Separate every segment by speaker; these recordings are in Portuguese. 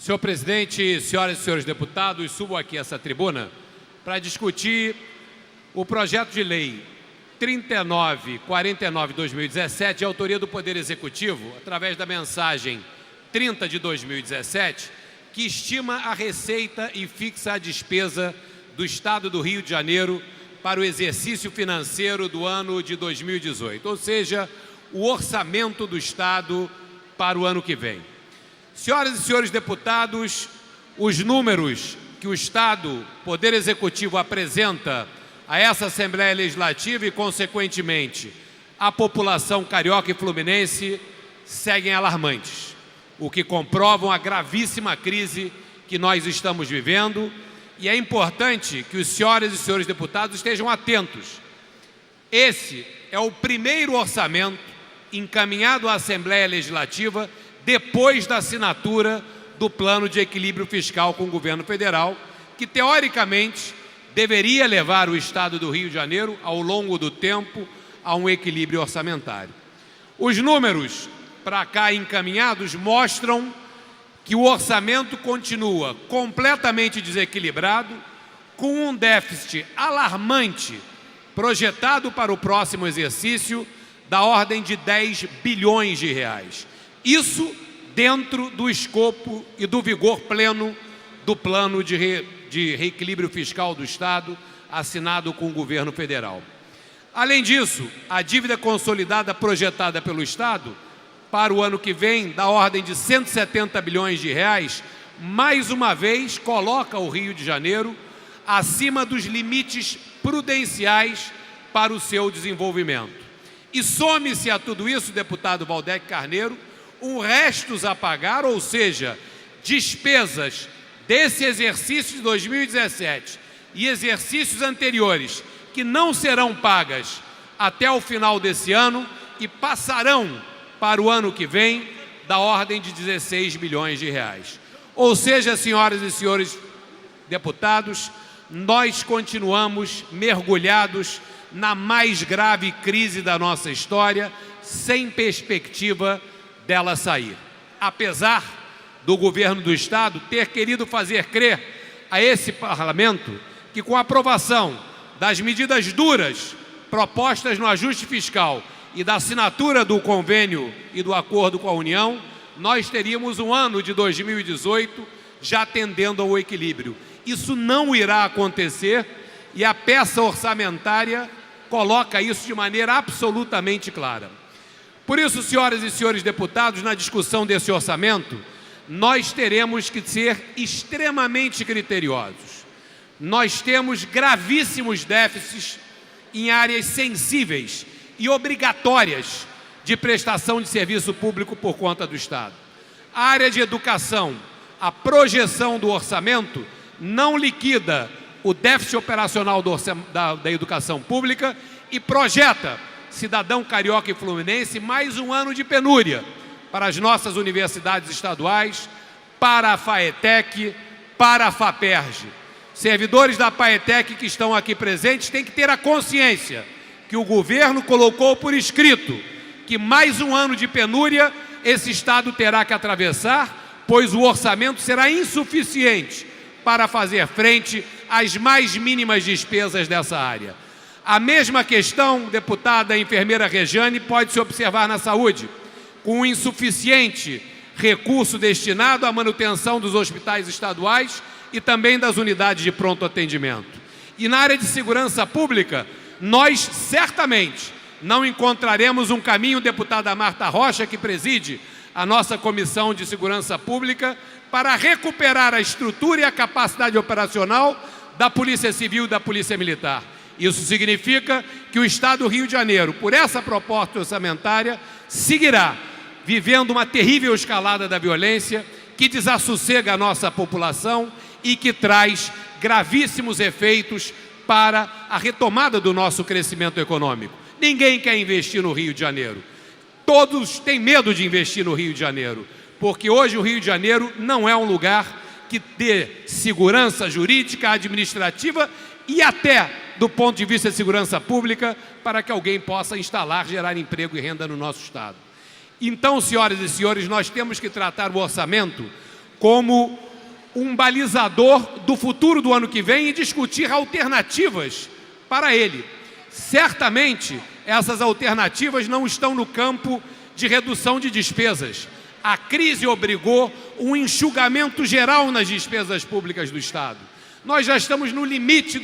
Speaker 1: Senhor presidente, senhoras e senhores deputados, subo aqui a essa tribuna para discutir o projeto de lei 3949/2017, de autoria do Poder Executivo, através da mensagem 30 de 2017, que estima a receita e fixa a despesa do Estado do Rio de Janeiro para o exercício financeiro do ano de 2018, ou seja, o orçamento do Estado para o ano que vem. Senhoras e senhores deputados, os números que o Estado, Poder Executivo, apresenta a essa Assembleia Legislativa e, consequentemente, à população carioca e fluminense seguem alarmantes, o que comprovam a gravíssima crise que nós estamos vivendo, e é importante que os senhoras e senhores deputados estejam atentos. Esse é o primeiro orçamento encaminhado à Assembleia Legislativa depois da assinatura do Plano de Equilíbrio Fiscal com o Governo Federal, que, teoricamente, deveria levar o Estado do Rio de Janeiro, ao longo do tempo, a um equilíbrio orçamentário. Os números para cá encaminhados mostram que o orçamento continua completamente desequilibrado, com um déficit alarmante projetado para o próximo exercício da ordem de 10 bilhões de reais. Isso dentro do escopo e do vigor pleno do plano de reequilíbrio fiscal do Estado, assinado com o governo federal. Além disso, a dívida consolidada projetada pelo Estado para o ano que vem, da ordem de 170 bilhões de reais, mais uma vez coloca o Rio de Janeiro acima dos limites prudenciais para o seu desenvolvimento. E some-se a tudo isso, deputado Valdec Carneiro, um restos a pagar, ou seja, despesas desse exercício de 2017 e exercícios anteriores que não serão pagas até o final desse ano e passarão para o ano que vem da ordem de 16 bilhões de reais. Ou seja, senhoras e senhores deputados, nós continuamos mergulhados na mais grave crise da nossa história, sem perspectiva dela sair. Apesar do governo do Estado ter querido fazer crer a esse parlamento que, com a aprovação das medidas duras propostas no ajuste fiscal e da assinatura do convênio e do acordo com a União, nós teríamos um ano de 2018 já tendendo ao equilíbrio. Isso não irá acontecer e a peça orçamentária coloca isso de maneira absolutamente clara. Por isso, senhoras e senhores deputados, na discussão desse orçamento, nós teremos que ser extremamente criteriosos. Nós temos gravíssimos déficits em áreas sensíveis e obrigatórias de prestação de serviço público por conta do Estado. A área de educação, a projeção do orçamento não liquida o déficit operacional da educação pública e projeta, cidadão carioca e fluminense, mais um ano de penúria para as nossas universidades estaduais, para a FAETEC, para a FAPERJ. Servidores da FAETEC que estão aqui presentes têm que ter a consciência que o governo colocou por escrito que mais um ano de penúria esse Estado terá que atravessar, pois o orçamento será insuficiente para fazer frente às mais mínimas despesas dessa área. A mesma questão, deputada enfermeira Rejane, pode-se observar na saúde, com um insuficiente recurso destinado à manutenção dos hospitais estaduais e também das unidades de pronto atendimento. E na área de segurança pública, nós certamente não encontraremos um caminho, deputada Marta Rocha, que preside a nossa Comissão de Segurança Pública, para recuperar a estrutura e a capacidade operacional da Polícia Civil e da Polícia Militar. Isso significa que o Estado do Rio de Janeiro, por essa proposta orçamentária, seguirá vivendo uma terrível escalada da violência que desassossega a nossa população e que traz gravíssimos efeitos para a retomada do nosso crescimento econômico. Ninguém quer investir no Rio de Janeiro. Todos têm medo de investir no Rio de Janeiro, porque hoje o Rio de Janeiro não é um lugar que dê segurança jurídica, administrativa e até do ponto de vista de segurança pública para que alguém possa instalar, gerar emprego e renda no nosso Estado. Então, senhoras e senhores, nós temos que tratar o orçamento como um balizador do futuro do ano que vem e discutir alternativas para ele. Certamente, essas alternativas não estão no campo de redução de despesas. A crise obrigou um enxugamento geral nas despesas públicas do Estado. Nós já estamos no limite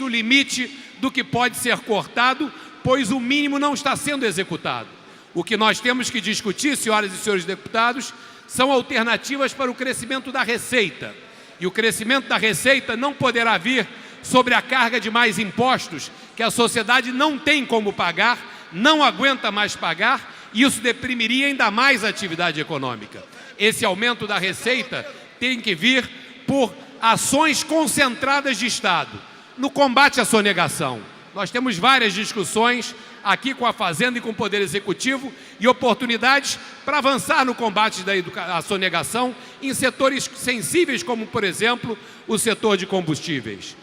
Speaker 1: do que pode ser cortado, pois o mínimo não está sendo executado. O que nós temos que discutir, senhoras e senhores deputados, são alternativas para o crescimento da receita. E o crescimento da receita não poderá vir sobre a carga de mais impostos que a sociedade não tem como pagar, não aguenta mais pagar, e isso deprimiria ainda mais a atividade econômica. Esse aumento da receita tem que vir por ações concentradas de Estado. No combate à sonegação, nós temos várias discussões aqui com a Fazenda e com o Poder Executivo e oportunidades para avançar no combate à sonegação em setores sensíveis, como, por exemplo, o setor de combustíveis.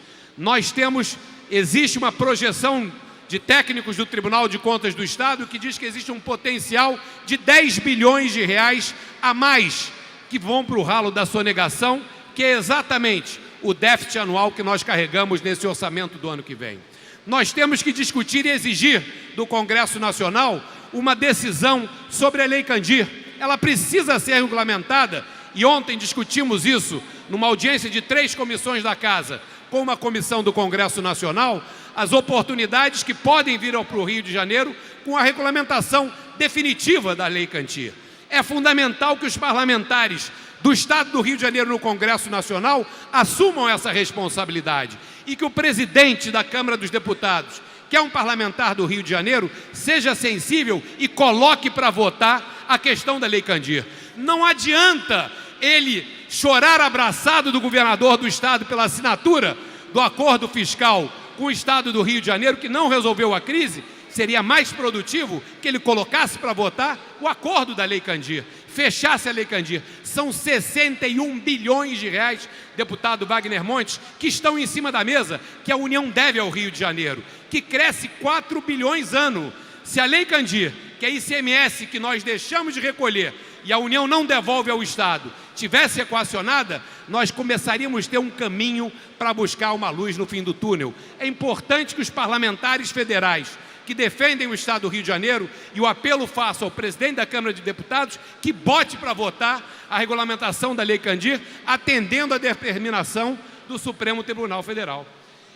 Speaker 1: Existe uma projeção de técnicos do Tribunal de Contas do Estado que diz que existe um potencial de 10 bilhões de reais a mais que vão para o ralo da sonegação, que é exatamente o déficit anual que nós carregamos nesse orçamento do ano que vem. Nós temos que discutir e exigir do Congresso Nacional uma decisão sobre a Lei Candir. Ela precisa ser regulamentada e ontem discutimos isso numa audiência de 3 comissões da Casa com uma comissão do Congresso Nacional, as oportunidades que podem vir para o Rio de Janeiro com a regulamentação definitiva da Lei Candir. É fundamental que os parlamentares do Estado do Rio de Janeiro no Congresso Nacional assumam essa responsabilidade e que o presidente da Câmara dos Deputados, que é um parlamentar do Rio de Janeiro, seja sensível e coloque para votar a questão da Lei Candir. Não adianta ele chorar abraçado do governador do Estado pela assinatura do acordo fiscal com o Estado do Rio de Janeiro, que não resolveu a crise. Seria mais produtivo que ele colocasse para votar o acordo da Lei Candir, fechasse a Lei Candir. São 61 bilhões de reais, deputado Wagner Montes, que estão em cima da mesa, que a União deve ao Rio de Janeiro, que cresce 4 bilhões ano. Se a Lei Candir, que é ICMS que nós deixamos de recolher e a União não devolve ao Estado, tivesse equacionada, nós começaríamos a ter um caminho para buscar uma luz no fim do túnel. É importante que os parlamentares federais que defendem o Estado do Rio de Janeiro, e o apelo faço ao presidente da Câmara de Deputados, que bote para votar a regulamentação da Lei Candir, atendendo à determinação do Supremo Tribunal Federal.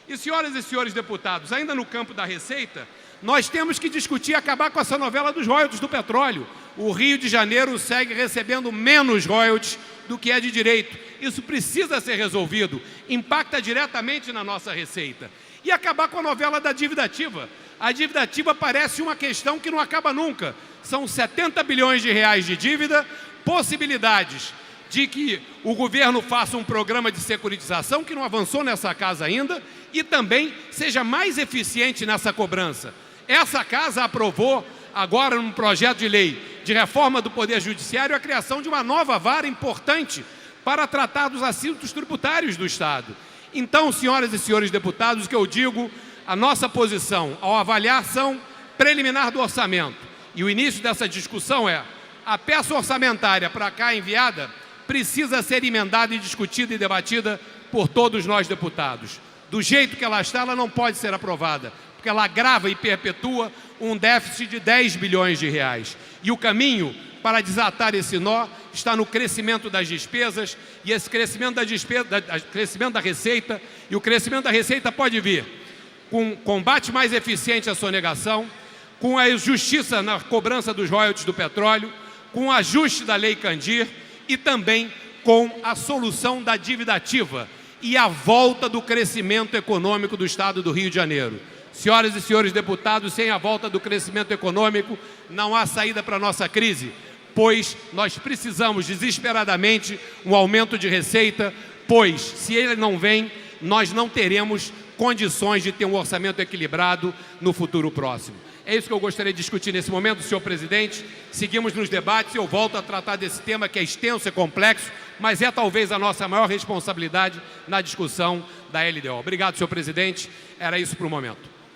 Speaker 1: E, senhoras e senhores deputados, ainda no campo da receita, nós temos que discutir e acabar com essa novela dos royalties do petróleo. O Rio de Janeiro segue recebendo menos royalties do que é de direito. Isso precisa ser resolvido, impacta diretamente na nossa receita. E acabar com a novela da dívida ativa. A dívida ativa parece uma questão que não acaba nunca. São 70 bilhões de reais de dívida, possibilidades de que o governo faça um programa de securitização, que não avançou nessa casa ainda, e também seja mais eficiente nessa cobrança. Essa casa aprovou agora num projeto de lei de reforma do Poder Judiciário a criação de uma nova vara importante para tratar dos assuntos tributários do Estado. Então, senhoras e senhores deputados, o que eu digo, a nossa posição ao avaliação preliminar do orçamento e o início dessa discussão é: a peça orçamentária para cá enviada precisa ser emendada e discutida e debatida por todos nós deputados. Do jeito que ela está, ela não pode ser aprovada, porque ela agrava e perpetua um déficit de 10 bilhões de reais. E o caminho para desatar esse nó está no crescimento das despesas, e esse crescimento da receita, e o crescimento da receita pode vir com combate mais eficiente à sonegação, com a justiça na cobrança dos royalties do petróleo, com o ajuste da Lei Candir e também com a solução da dívida ativa e a volta do crescimento econômico do Estado do Rio de Janeiro. Senhoras e senhores deputados, sem a volta do crescimento econômico, não há saída para a nossa crise, pois nós precisamos desesperadamente um aumento de receita, pois se ele não vem, nós não teremos condições de ter um orçamento equilibrado no futuro próximo. É isso que eu gostaria de discutir nesse momento, senhor presidente. Seguimos nos debates e eu volto a tratar desse tema que é extenso e complexo, mas é talvez a nossa maior responsabilidade na discussão da LDO. Obrigado, senhor presidente. Era isso para o momento.